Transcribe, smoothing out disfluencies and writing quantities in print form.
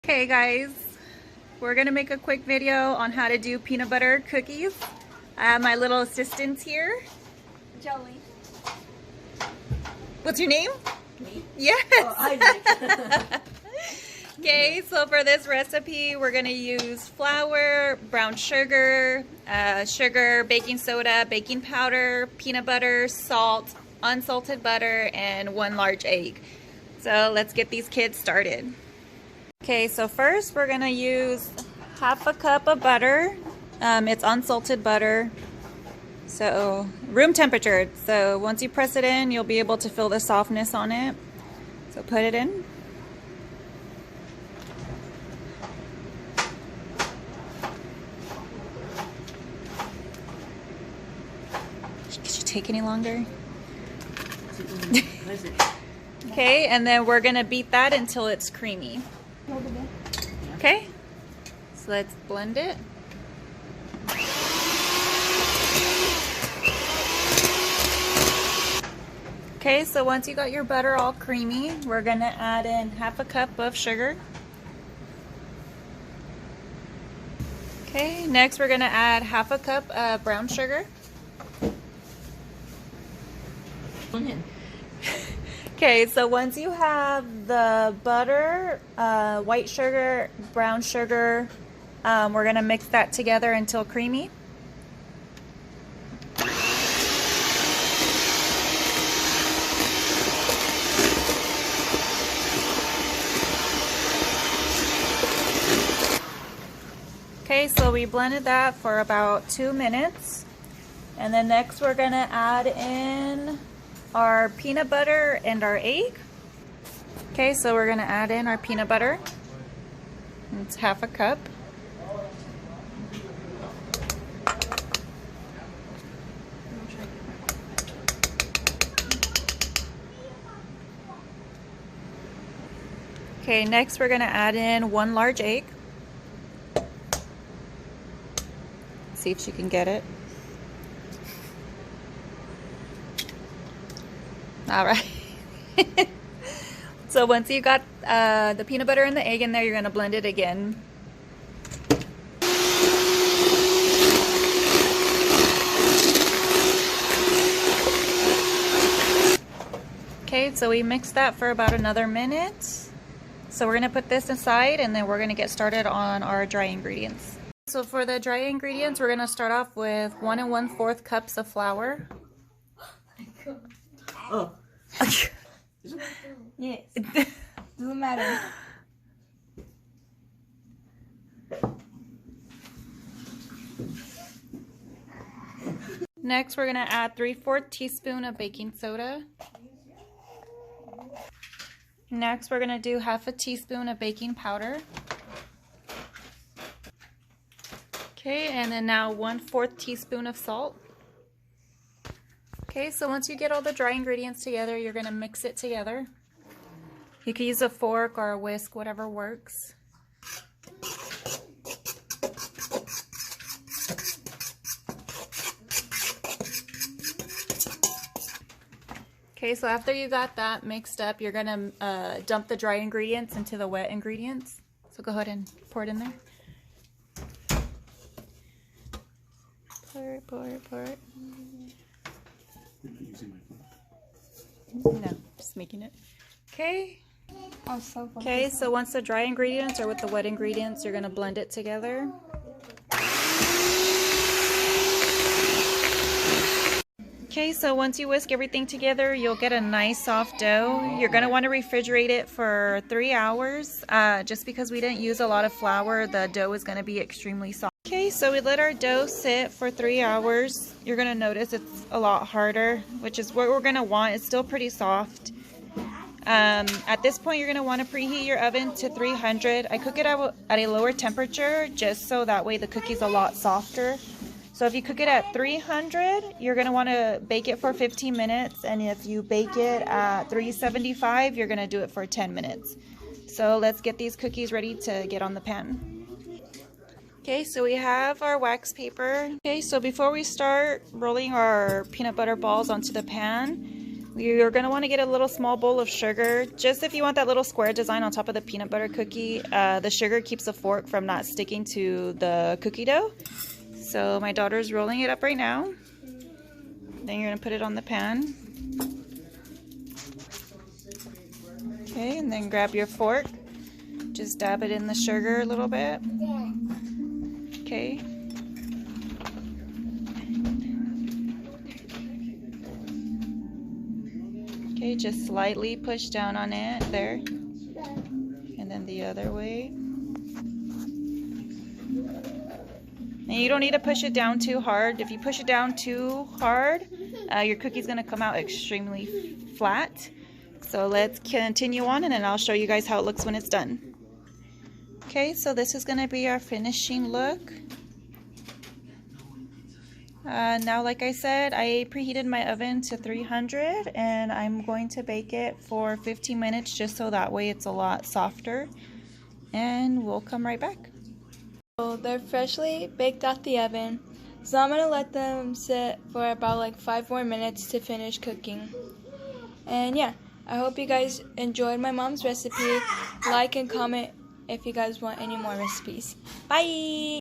Okay guys, we're gonna make a quick video on how to do peanut butter cookies. I have my little assistants here. Joey. What's your name? Me? Yes. Oh, Isaac. Okay, so for this recipe, we're gonna use flour, brown sugar, baking soda, baking powder, peanut butter, salt, unsalted butter, and 1 large egg. So let's get these kids started. Okay, so first we're gonna use half a cup of butter. It's unsalted butter, so room temperature. So once you press it in, you'll be able to feel the softness on it. So put it in. Could you take any longer? Okay, and then we're gonna beat that until it's creamy. Okay, so let's blend it. Okay, so once you got your butter all creamy, we're gonna add in half a cup of sugar. Okay, next we're gonna add half a cup of brown sugar. Okay, so once you have the butter, white sugar, brown sugar, we're gonna mix that together until creamy. Okay, so we blended that for about 2 minutes. And then next we're gonna add in our peanut butter and our egg. Okay, so we're gonna add in our peanut butter. It's half a cup. Okay, next we're gonna add in 1 large egg. See if she can get it. All right. So once you got the peanut butter and the egg in there, you're gonna blend it again. Okay, so we mixed that for about another minute. So we're gonna put this aside and then we're gonna get started on our dry ingredients. So for the dry ingredients, we're gonna start off with 1 1/4 cups of flour. Oh. Yes. Doesn't matter. Next, we're gonna add 3/4 teaspoon of baking soda. Next, we're gonna do half a teaspoon of baking powder. Okay, and then now 1/4 teaspoon of salt. Okay, so once you get all the dry ingredients together, you're gonna mix it together. You can use a fork or a whisk, whatever works. Okay, so after you got that mixed up, you're gonna dump the dry ingredients into the wet ingredients. So go ahead and pour it in there. Pour it. No, just making it. Okay. Okay, so once the dry ingredients are with the wet ingredients, you're gonna blend it together. Okay, so once you whisk everything together, you'll get a nice soft dough. You're gonna wanna refrigerate it for 3 hours. Just because we didn't use a lot of flour, the dough is gonna be extremely soft. Okay, so we let our dough sit for 3 hours. You're gonna notice it's a lot harder, which is what we're gonna want. It's still pretty soft. At this point, you're gonna wanna preheat your oven to 300. I cook it at a lower temperature, just so that way the cookie's a lot softer. So if you cook it at 300, you're gonna wanna bake it for 15 minutes. And if you bake it at 375, you're gonna do it for 10 minutes. So let's get these cookies ready to get on the pan. Okay, so we have our wax paper. Okay, so before we start rolling our peanut butter balls onto the pan, You're going to want to get a little small bowl of sugar. Just if you want that little square design on top of the peanut butter cookie, the sugar keeps the fork from not sticking to the cookie dough. So my daughter's rolling it up right now. Then you're going to put it on the pan. Okay, and then grab your fork. Just dab it in the sugar a little bit. Okay. Okay, just slightly push down on it, there. And then the other way. And you don't need to push it down too hard. If you push it down too hard, your cookie's gonna come out extremely flat. So let's continue on and then I'll show you guys how it looks when it's done. Okay, so this is gonna be our finishing look. Now, like I said, I preheated my oven to 300 and I'm going to bake it for 15 minutes just so that way it's a lot softer. And we'll come right back. So they're freshly baked out the oven. So I'm going to let them sit for about like 5 more minutes to finish cooking. And yeah, I hope you guys enjoyed my mom's recipe. Like and comment if you guys want any more recipes. Bye!